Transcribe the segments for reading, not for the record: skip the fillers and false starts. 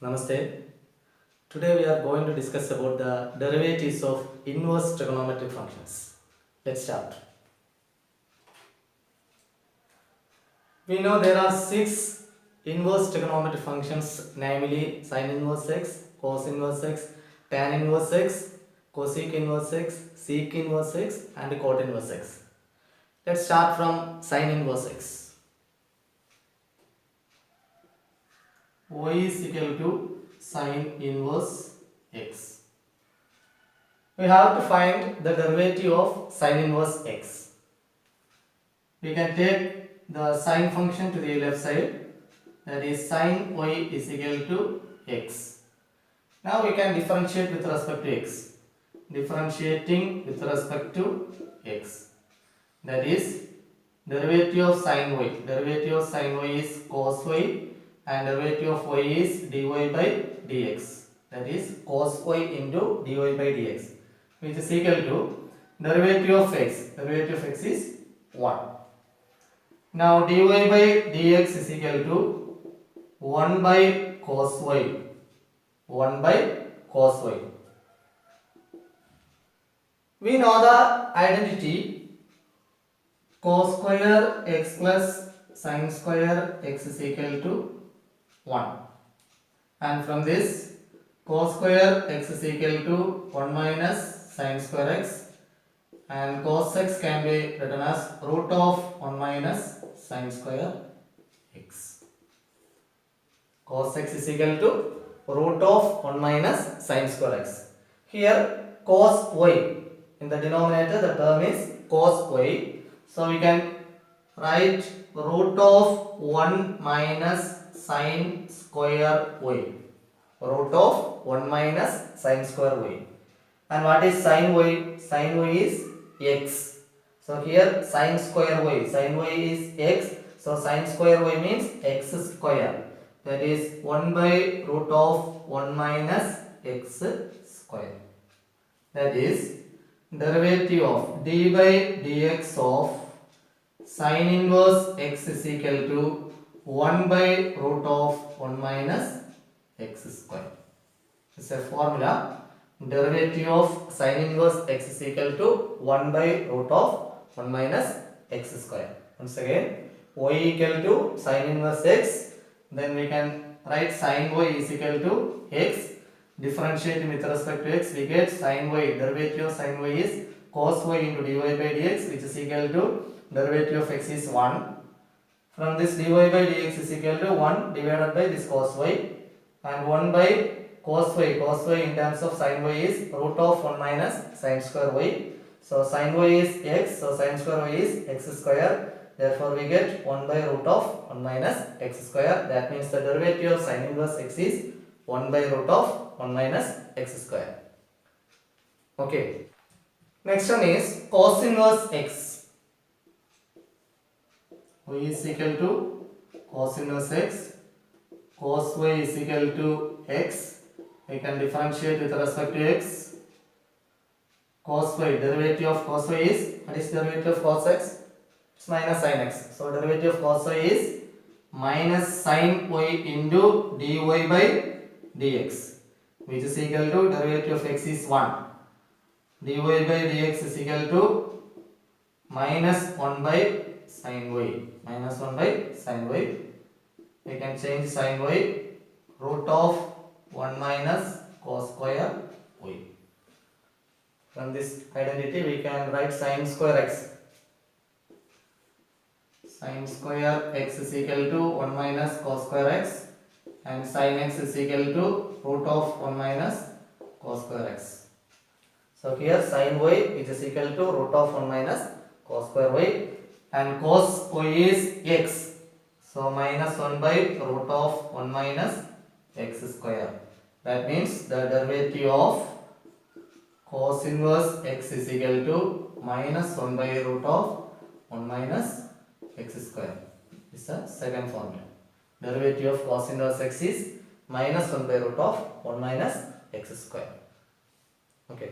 Namaste. Today we are going to discuss about the derivatives of inverse trigonometric functions. Let's start. We know there are 6 inverse trigonometric functions, namely sin inverse x, cos inverse x, tan inverse x, cosec inverse x, sec inverse x and cot inverse x. Let's start from sin inverse x. Y is equal to sin inverse x. We have to find the derivative of sin inverse x. We can take the sine function to the left side, that is sin y is equal to x. Now we can differentiate with respect to x. Differentiating with respect to x, that is derivative of sin y. Derivative of sin y is cos y and derivative of y is dy by dx, that is cos y into dy by dx, which is equal to derivative of x. Derivative of x is 1. Now dy by dx is equal to 1 by cos y. 1 by cos y. We know the identity cos square x plus sin square x is equal to 1, and from this cos square x is equal to 1 minus sin square x, and cos x can be written as root of 1 minus sin square x. Cos x is equal to root of 1 minus sin square x. Here cos y, in the denominator the term is cos y, so we can write root of 1 minus sin square y. Root of 1 minus sin square y. And what is sin y? Sin y is x. So here sin square y. Sin y is x. So sin square y means x square. That is 1 by root of 1 minus x square. That is derivative of d by dx of sin inverse x is equal to 1 by root of 1 minus x square. This is a formula. Derivative of sin inverse x is equal to 1 by root of 1 minus x square. Once again, y equal to sin inverse x. Then we can write sin y is equal to x. Differentiating with respect to x, we get sin y. Derivative of sin y is cos y into dy by dx, which is equal to derivative of x is 1. From this dy by dx is equal to 1 divided by this cos y, and 1 by cos y. Cos y in terms of sin y is root of 1 minus sin square y. So sin y is x, so sin square y is x square. Therefore we get 1 by root of 1 minus x square. That means the derivative of sin inverse x is 1 by root of 1 minus x square. Okay. Next one is cos inverse x. Y is equal to cos inverse x. Cos y is equal to x. We can differentiate with respect to x. Cos y, derivative of cos y is, what is derivative of cos x? It's minus sin x. So derivative of cos y is minus sin y into dy by dx, which is equal to derivative of x is 1. dy by dx is equal to minus 1 by sin y. Minus 1 by sin y. We can change sin y, root of 1 minus cos square y. From this identity we can write sin square x. Sin square x is equal to 1 minus cos square x, and sin x is equal to root of 1 minus cos square x. So here sin y is equal to root of 1 minus cos square y, and cos y is x. So minus 1 by root of 1 minus x square. That means the derivative of cos inverse x is equal to minus 1 by root of 1 minus x square. This is the second formula. Derivative of cos inverse x is minus 1 by root of 1 minus x square. Okay.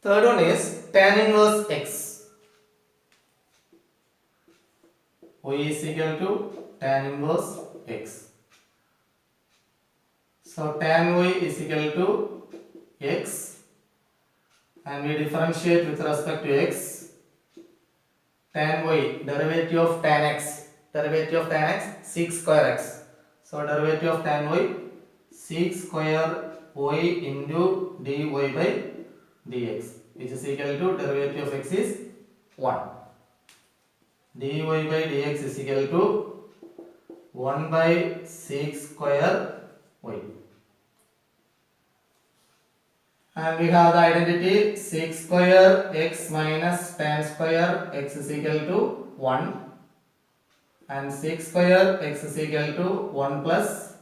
Third one is tan inverse x. Y is equal to tan inverse x. So tan y is equal to x, and we differentiate with respect to x. Tan y, derivative of tan x, sec square x. So derivative of tan y, sec square y into dy by dx, which is equal to derivative of x is 1. dy by dx is equal to 1 by sec square y. And we have the identity sec square x minus tan square x is equal to 1, and sec square x is equal to 1 plus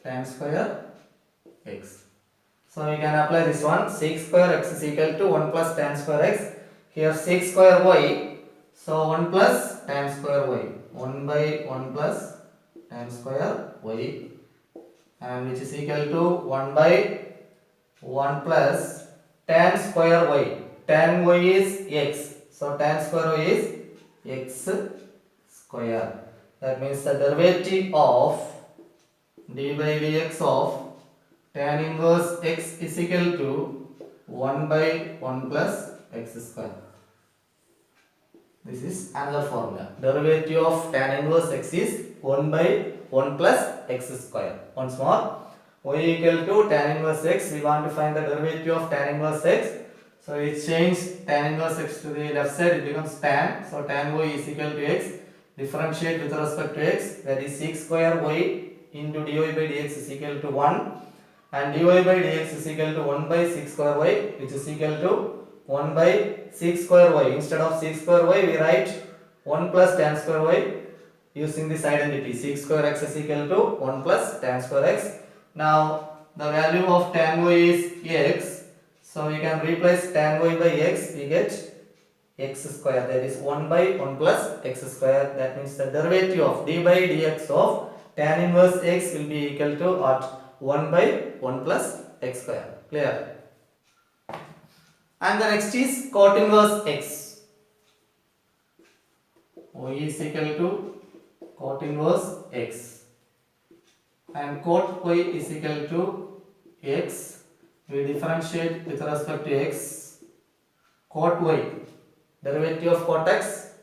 tan square x. So we can apply this one. Sec square x is equal to 1 plus tan square x. Here sec square y. So 1 plus tan square y. 1 by 1 plus tan square y, and which is equal to 1 by 1 plus tan square y. Tan y is x. So tan square y is x square. That means the derivative of d by dx of tan inverse x is equal to 1 by 1 plus x square. This is another formula. Derivative of tan inverse x is 1 by 1 plus x square. Once more, y equal to tan inverse x. We want to find the derivative of tan inverse x. So we change tan inverse x to the left side, it becomes tan. So tan y is equal to x. Differentiate with respect to x, that is sec square y into dy by dx is equal to 1, and dy by dx is equal to 1 by sec square y, which is equal to 1 by sec square y. Instead of sec square y, we write 1 plus tan square y using this identity. Sec square x is equal to 1 plus tan square x. Now the value of tan y is x, so we can replace tan y by x, we get x square, that is 1 by 1 plus x square. That means the derivative of d by dx of tan inverse x will be equal to at 1 by 1 plus x square. Clear? And the next is cot inverse x. Y is equal to cot inverse x, and cot y is equal to x. We differentiate with respect to x. Cot y, derivative of cot x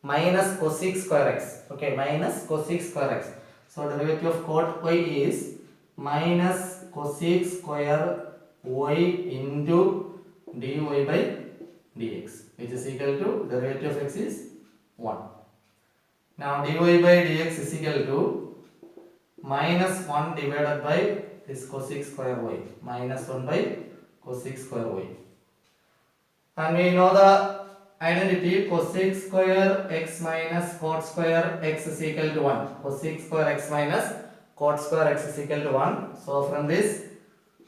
minus cosec square x. Okay, minus cosec square x. So derivative of cot y is minus cosec square y into dy by dx, which is equal to derivative of x is 1. Now dy by dx is equal to minus 1 divided by this cosec square y, minus 1 by cosec square y. And we know the identity cosec square x minus cot square x is equal to 1. Cosec square x minus cot square x is equal to 1. So from this,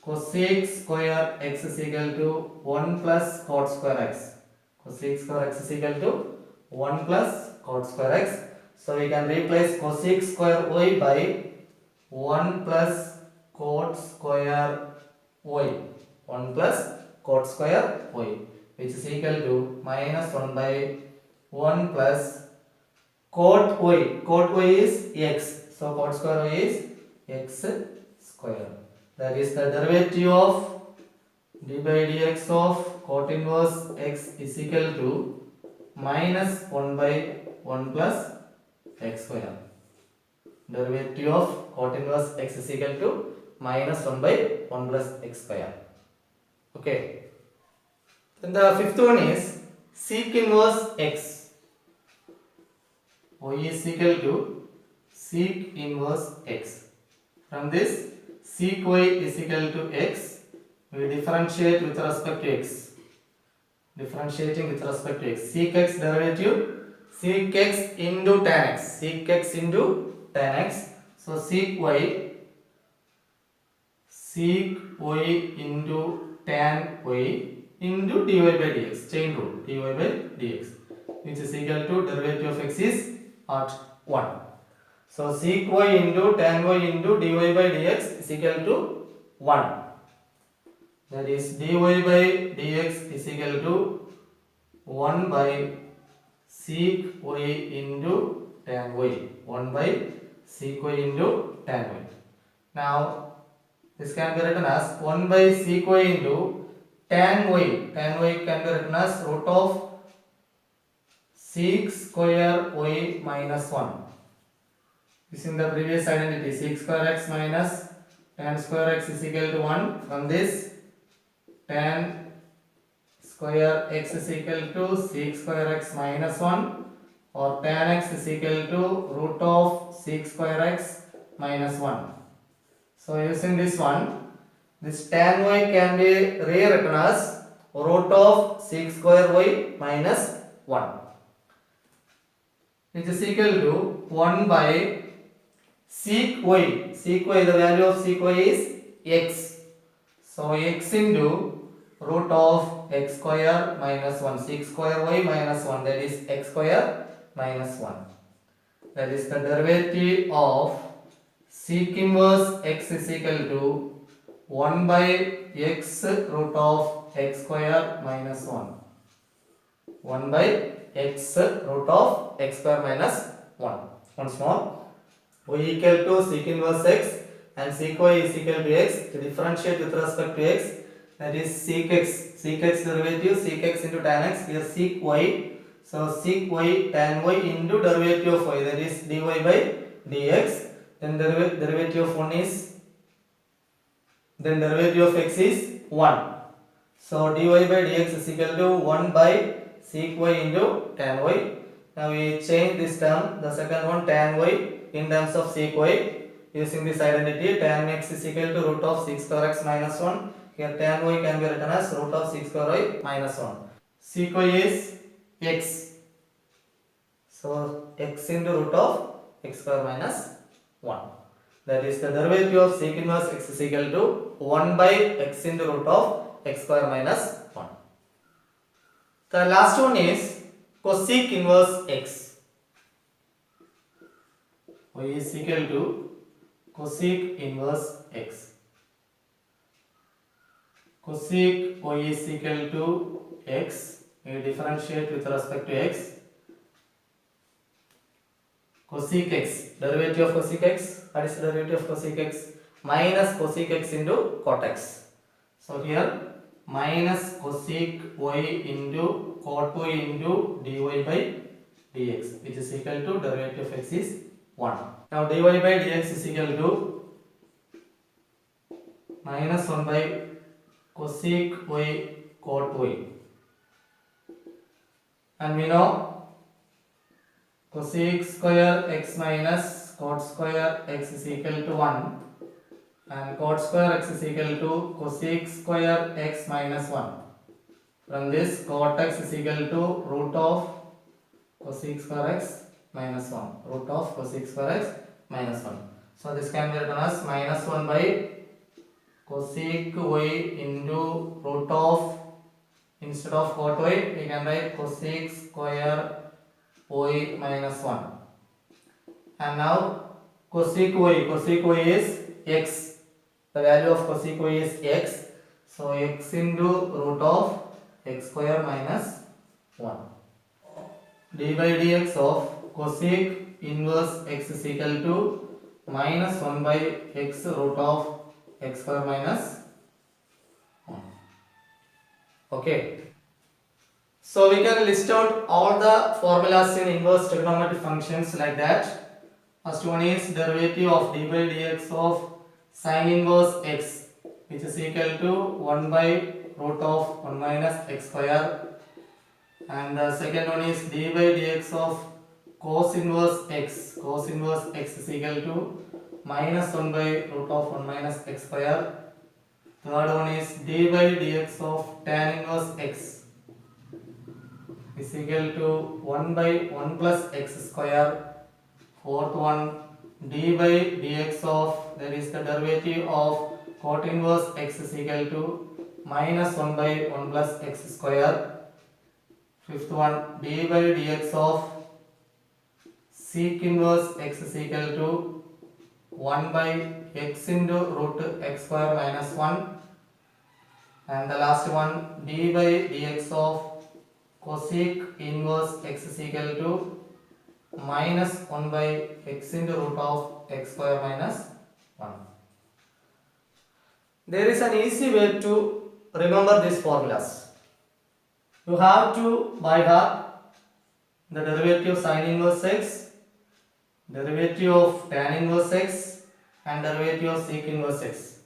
cosec square x is equal to 1 plus cot square x. Cosec square x is equal to 1 plus cot square x. So we can replace cosec square y by 1 plus cot square y. 1 plus cot square y, which is equal to minus 1 by 1 plus cot y. Cot y is x. So cot square y is x square. That is the derivative of d by dx of cot inverse x is equal to minus 1 by 1 plus x square. Derivative of cot inverse x is equal to minus 1 by 1 plus x square. Okay. Then the fifth one is sec inverse x. Y is equal to sec inverse x. From this, sec y is equal to x. We differentiate with respect to x. Differentiating with respect to x. Sec x derivative, sec x into tan x. Sec x into tan x. So sec y into tan y into dy by dx. Chain rule, dy by dx, which is equal to derivative of x is at 1. So sec y into tan y into dy by dx is equal to 1. That is dy by dx is equal to 1 by sec y into tan y. 1 by sec y into tan y. Now This can be written as 1 by sec y into tan y. Tan y can be written as root of sec square y minus 1. Using the previous identity, sec square x minus tan square x is equal to 1. From this, tan square x is equal to sec square x minus 1, or tan x is equal to root of sec square x minus 1. So using this one, this tan y can be rewritten as root of sec square y minus 1, which is equal to 1 by sec y. Sec y, the value of sec y is x. So x into root of x square minus 1. Sec square y minus 1, that is x square minus 1. That is the derivative of sec inverse x is equal to 1 by x root of x square minus 1. 1 by x root of x square minus 1. Once more, y equal to sec inverse x and sec y is equal to x. To differentiate with respect to x, that is sec x. Sec x derivative, sec x into tan x. Here sec y. So sec y tan y into derivative of y, that is dy by dx. Then derivative of 1 is, then derivative of x is 1. So dy by dx is equal to 1 by sec y into tan y. Now we change this term, the second one tan y, in terms of sec y. Using this identity, tan x is equal to root of sec square x minus 1. Here tan y can be written as root of sec square y minus 1. Sec y is x. So x into root of x square minus 1. That is the derivative of sec inverse x is equal to 1 by x into root of x square minus 1. The last one is cosec inverse x. Y is equal to cosec inverse x. Cosec y is equal to x. We differentiate with respect to x. Cosec x, derivative of cosec x, what is the derivative of cosec x? Minus cosec x into cot x. So here minus cosec y into cot y into dy by dx, which is equal to derivative of x is 1. Now dy by dx is equal to minus 1 by cosec y cot y. And we know cosec square x minus cot square x is equal to 1, and cot square x is equal to cosec square x minus 1. From this, cot x is equal to root of cosec square x minus 1. Root of cosec square x minus 1. So this can be written as minus 1 by cosec y into root of, instead of cot y, we can write cosec square y minus 1. And now cosec y is x. The value of cosec y is x. So x into root of x square minus 1. D by dx of cosec inverse x is equal to minus 1 by x root of x square minus 1. Okay. So we can list out all the formulas in inverse trigonometric functions like that. First one is derivative of d by dx of sin inverse x, which is equal to 1 by root of 1 minus x square. And the second one is d by dx of cos inverse x. Cos inverse x is equal to minus 1 by root of 1 minus x square. Third one is d by dx of tan inverse x is equal to 1 by 1 plus x square. Fourth one, d by dx of, that is the derivative of cot inverse x is equal to minus 1 by 1 plus x square. Fifth one, d by dx of sec inverse x is equal to 1 by x into root x square minus 1. And the last one, d by dx of cosec inverse x is equal to minus 1 by x into root of x square minus 1. There is an easy way to remember these formulas. You have to by heart the derivative of sin inverse x, derivative of tan inverse x, and derivative of sec inverse x.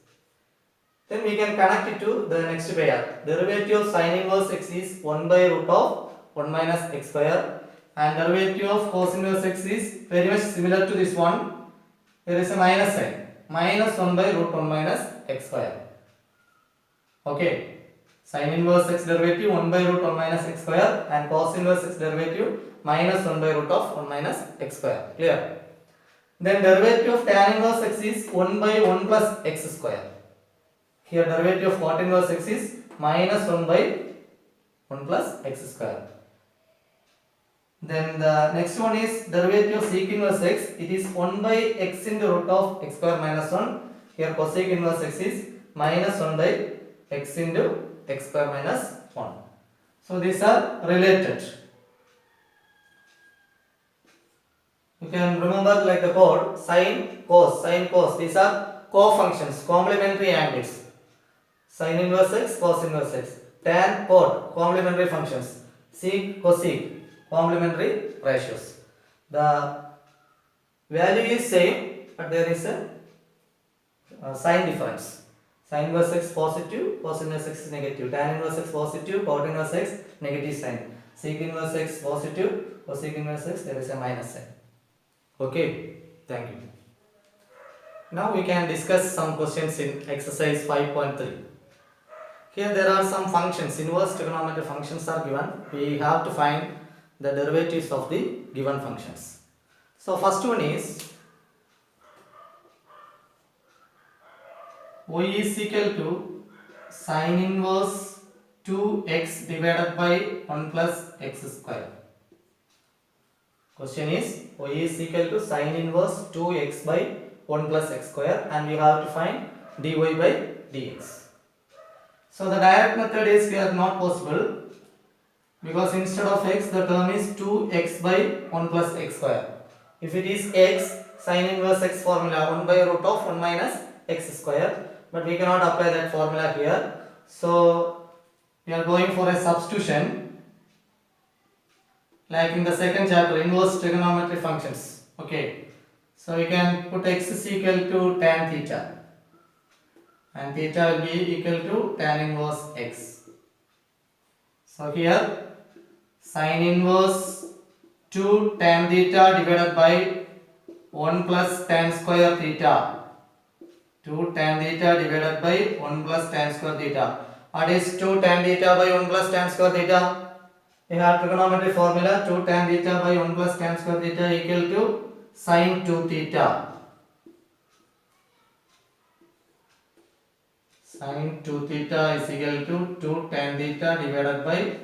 Then we can connect it to the next pair. Derivative of sin inverse x is 1 by root of 1 minus x square, and derivative of cos inverse x is very much similar to this one. There is a minus sign. Minus 1 by root 1 minus x square. Okay. Sin inverse x derivative 1 by root 1 minus x square, and cos inverse x derivative minus 1 by root of 1 minus x square. Clear? Then derivative of tan inverse x is 1 by 1 plus x square. Here derivative of cot inverse x is minus 1 by 1 plus x square. Then the next one is derivative of sec inverse x. It is 1 by x into root of x square minus 1. Here cosec inverse x is minus 1 by x into x square minus 1. So these are related. You can remember like the code sin, cos. These are co-functions, complementary angles. Sin inverse x, cos inverse x. Tan, cot, complementary functions. Sec, cosec, complementary ratios. The value is same, but there is a sign difference. Sin inverse x positive, cos inverse x is negative. Tan inverse x positive, cot inverse x negative sign. Sec inverse x positive, cosec inverse x there is a minus sign. Okay, thank you. Now we can discuss some questions in exercise 5.3. Here there are some functions, inverse trigonometric functions are given. We have to find the derivatives of the given functions. So first one is y is equal to sin inverse 2x divided by 1 plus x square. Question is y is equal to sin inverse 2x by 1 plus x square, and we have to find dy by dx. So the direct method is here not possible, because instead of x the term is 2x by 1 plus x square. If it is x, sin inverse x formula 1 by root of 1 minus x square, but we cannot apply that formula here. So we are going for a substitution, like in the second chapter, inverse trigonometry functions. Okay, so we can put x is equal to tan theta, and theta will be equal to tan inverse x. So here sin inverse 2 tan theta divided by 1 plus tan square theta. 2 tan theta divided by 1 plus tan square theta. What is 2 tan theta by 1 plus tan square theta? We have trigonometry formula 2 tan theta by 1 plus tan square theta equal to sin 2 theta. Sin 2 theta is equal to 2 tan theta divided by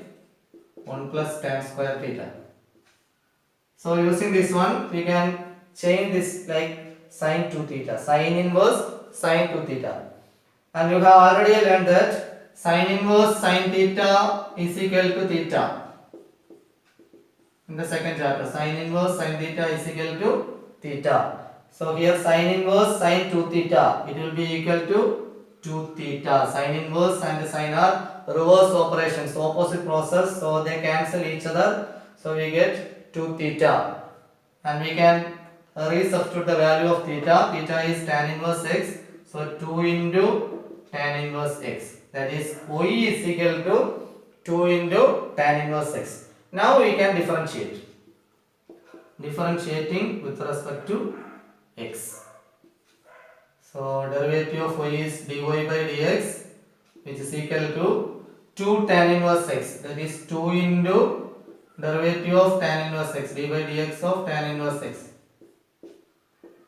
1 plus tan square theta. So using this one we can change this like sin 2 theta, sin inverse sin 2 theta. And you have already learned that sin inverse sin theta is equal to theta. In the second chapter, sin inverse sin theta is equal to theta. So here sin inverse sin 2 theta, it will be equal to 2 theta. Sin inverse and sin are reverse operations, opposite process, so they cancel each other. So we get 2 theta, and we can resubstitute the value of theta. Theta is tan inverse x, so 2 into tan inverse x, that is y is equal to 2 into tan inverse x. Now we can differentiate, differentiating with respect to x. So derivative of y is dy by dx, which is equal to 2 tan inverse x, that is 2 into derivative of tan inverse x, dy by dx of tan inverse x.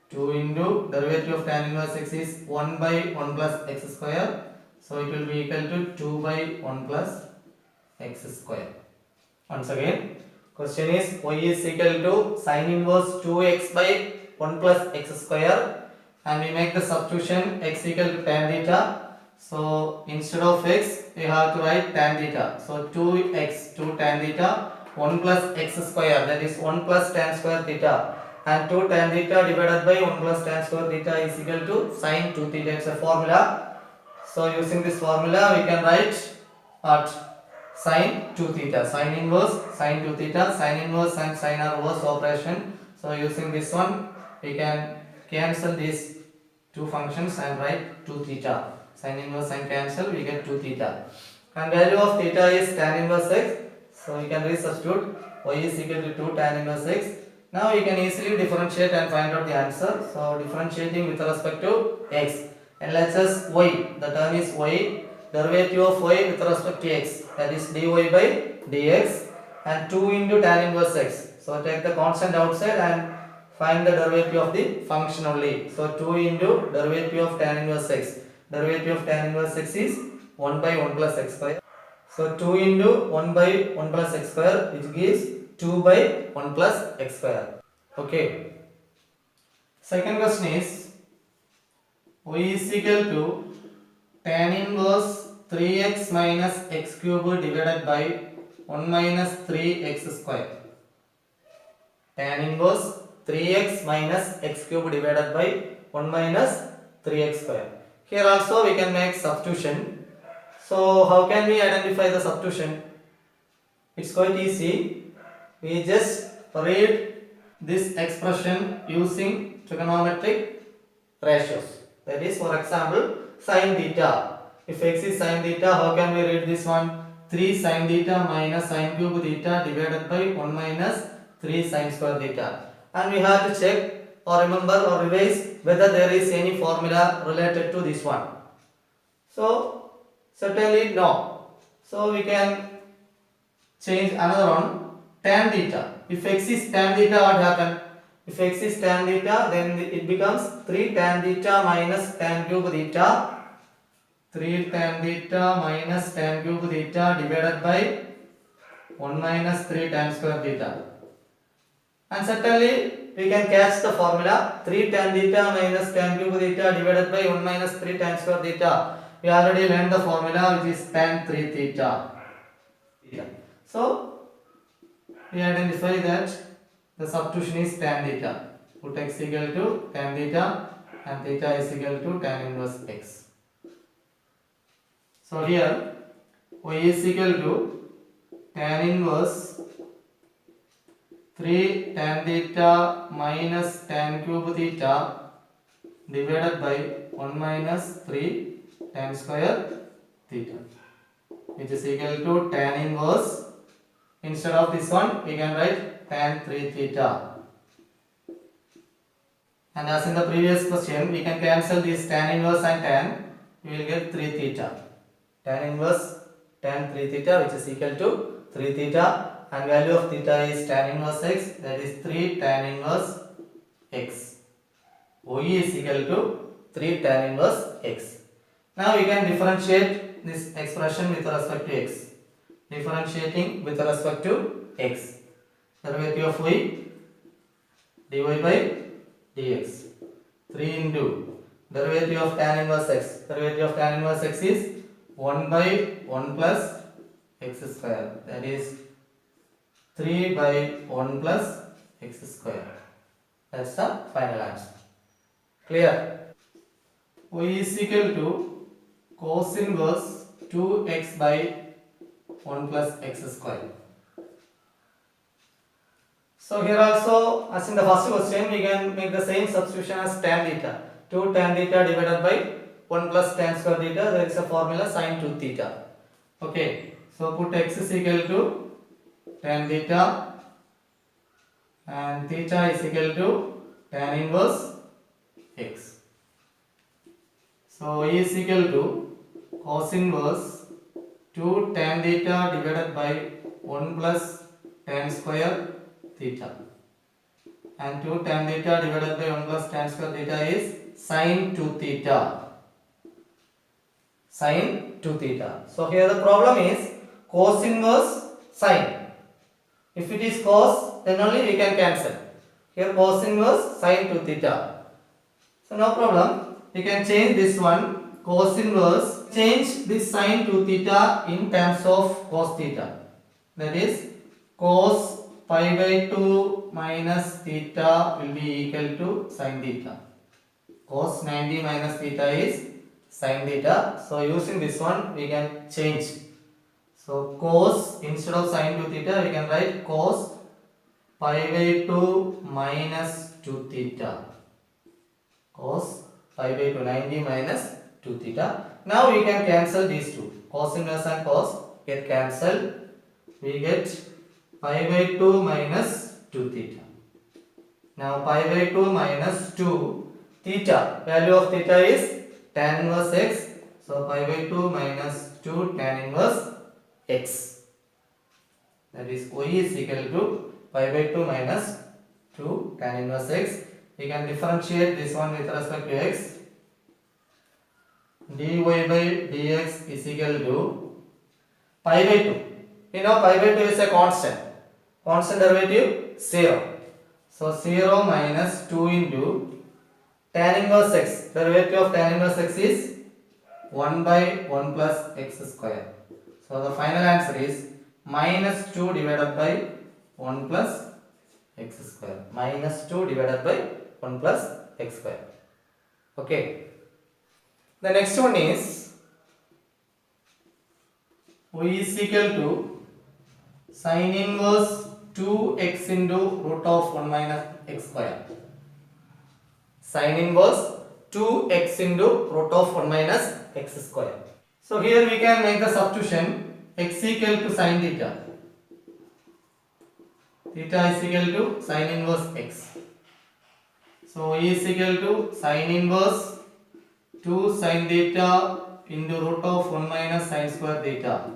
2 into derivative of tan inverse x is 1 by 1 plus x square, so it will be equal to 2 by 1 plus x square. Once again, question is y is equal to sin inverse 2x by 1 plus x square, and we make the substitution x equal to tan theta. So instead of x we have to write tan theta. So 2x, 2 tan theta, 1 plus x square, that is 1 plus tan square theta, and 2 tan theta divided by 1 plus tan square theta is equal to sin 2 theta. It's a formula. So using this formula we can write what? Sine 2 theta, sine inverse sine 2 theta, sine inverse and sine are reverse operation. So using this one we can cancel these two functions and write 2 theta. Sine inverse and cancel, we get 2 theta. And value of theta is tan inverse x. So we can resubstitute y is equal to 2 tan inverse x. Now you can easily differentiate and find out the answer. So differentiating with respect to x. LHS y, the term is y, derivative of y with respect to x, that is dy by dx, and 2 into tan inverse x. So take the constant outside and find the derivative of the function only. So 2 into derivative of tan inverse x. Derivative of tan inverse x is 1 by 1 plus x square. So 2 into 1 by 1 plus x square, which gives 2 by 1 plus x square. Okay. Second question is y is equal to tan inverse 3x minus x cube divided by 1 minus 3x square. Tan inverse 3x minus x cube divided by 1 minus 3x square. Here also we can make substitution. So how can we identify the substitution? It's quite easy. We just read this expression using trigonometric ratios. That is, for example, sin theta. If x is sin theta, how can we read this one? 3 sin theta minus sin cube theta divided by 1 minus 3 sin square theta. And we have to check or remember or revise whether there is any formula related to this one. So certainly no. So we can change another one, tan theta. If x is tan theta, what happens? If x is tan theta, then it becomes 3 tan theta minus tan cube theta. 3 tan theta minus tan cube theta divided by 1 minus 3 tan square theta. And certainly we can catch the formula 3 tan theta minus tan cube theta divided by 1 minus 3 tan square theta. We already learned the formula, which is tan 3 theta. So we identify that the substitution is tan theta. Put x equal to tan theta and theta is equal to tan inverse x. So here y is equal to tan inverse 3 tan theta minus tan cube theta divided by 1 minus 3 tan square theta, which is equal to tan inverse. Instead of this one, we can write tan 3 theta. And as in the previous question, we can cancel this tan inverse and tan. We will get 3 theta. Tan inverse tan 3 theta, which is equal to 3 theta. And value of theta is tan inverse x, that is 3 tan inverse x. y is equal to 3 tan inverse x. Now we can differentiate this expression with respect to x. Differentiating with respect to x. Derivative of y, dy by dx. 3 into derivative of tan inverse x. Derivative of tan inverse x is 1 by 1 plus x square. That is 3 by 1 plus x square. That's the final answer. Clear? Y is equal to cos inverse 2x by 1 plus x square. So here also, as in the first question, we can make the same substitution as tan theta. 2 tan theta divided by 1 plus tan square theta. There is a formula sin 2 theta. Okay. So put x is equal to tan theta and theta is equal to tan inverse x. So y is equal to cos inverse 2 tan theta divided by 1 plus tan square theta, and 2 tan theta divided by 1 plus tan square theta is sin 2 theta. Sin 2 theta. So here the problem is cos inverse sin. If it is cos, then only we can cancel. Here cos inverse sin 2 theta. So no problem. We can change this one, cos inverse, change this sin 2 theta in terms of cos theta. That is cos pi by 2 minus theta will be equal to sin theta. Cos 90 minus theta is sin theta. So using this one we can change. So cos, instead of sin 2 theta we can write cos pi by 2 minus 2 theta. Cos pi by 2, 90 minus 2 theta. Now we can cancel these two. Cos inverse and cos get cancelled. We get pi by 2 minus 2 theta. Now pi by 2 minus 2 theta. Value of theta is tan inverse x. So pi by 2 minus 2 tan inverse x. That is y is equal to pi by 2 minus 2 tan inverse x. We can differentiate this one with respect to x. dy by dx is equal to pi by 2. You know pi by 2 is a constant. Constant derivative 0. So 0 minus 2 into tan inverse x. Derivative of tan inverse x is 1 by 1 plus x square. So the final answer is minus 2 divided by 1 plus x square. Minus 2 divided by 1 plus x square. Okay. The next one is y is equal to sin inverse 2x into root of 1 minus x square. Sin inverse 2x into root of 1 minus x square. So here we can make the substitution x equal to sin theta. Theta is equal to sin inverse x. So y is equal to sin inverse 2 sin theta into root of 1 minus sin square theta,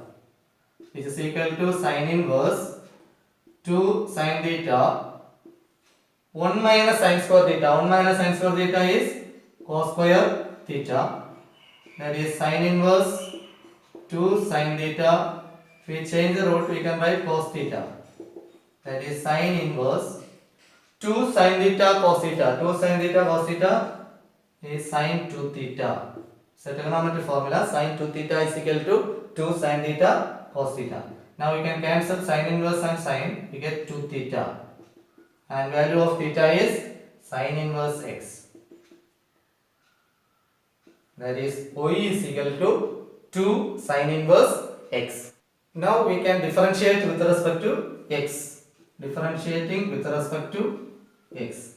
which is equal to sin inverse 2 sin theta 1 minus sin square theta. 1 minus sin square theta is cos square theta. That is sin inverse 2 sin theta. If we change the root, we can write cos theta. That is sin inverse 2 sin theta cos theta. 2 sin theta cos theta is sin 2 theta. So trigonometric formula sin 2 theta is equal to 2 sin theta cos theta. Now we can cancel sin inverse and sin. We get 2 theta. And value of theta is sin inverse x. That is y is equal to 2 sin inverse x. Now we can differentiate with respect to x. Differentiating with respect to x.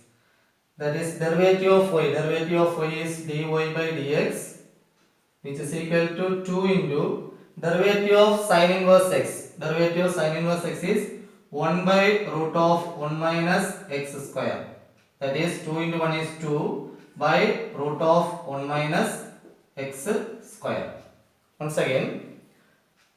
That is derivative of y. Derivative of y is dy by dx, which is equal to 2 into derivative of sin inverse x. Derivative of sin inverse x is 1 by root of 1 minus x square. That is 2 into 1 is 2 by root of 1 minus x square. Once again,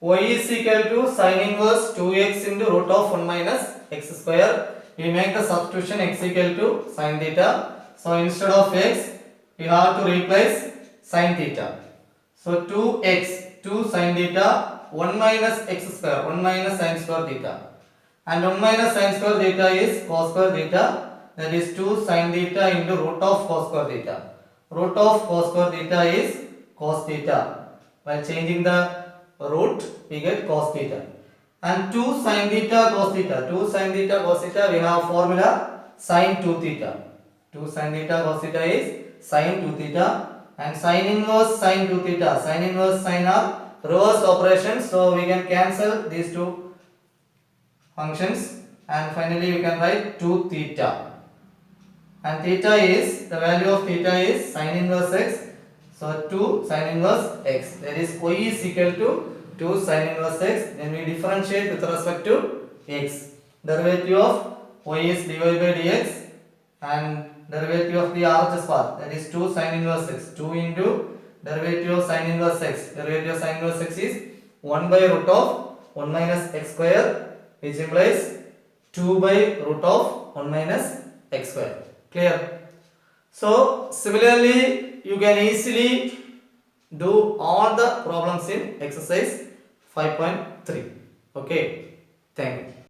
y is equal to sin inverse 2x into root of 1 minus x square. We make the substitution x equal to sin theta. So instead of x, we have to replace sin theta. So 2x, 2 sin theta, 1 minus x square, 1 minus sin square theta. And 1 minus sin square theta is cos square theta. That is 2 sin theta into root of cos square theta. Root of cos square theta is cos theta. By changing the root, we get cos theta. And 2 sin theta cos theta. 2 sin theta cos theta, we have formula sin 2 theta. 2 sin theta cos theta is sin 2 theta. And sin inverse sin 2 theta. Sin inverse sin are reverse operations. So we can cancel these two functions. And finally we can write 2 theta. And theta is, the value of theta is sin inverse x. So 2 sin inverse x. That is y is equal to 2 sin inverse x. Then we differentiate with respect to x. Derivative of y is dy by dx. And derivative of the RHS path, that is 2 sin inverse x. 2 into derivative of sin inverse x. Derivative of sin inverse x is 1 by root of 1 minus x square, which implies 2 by root of 1 minus x square. Clear? So similarly, you can easily do all the problems in exercise 5.3. Okay, thank you.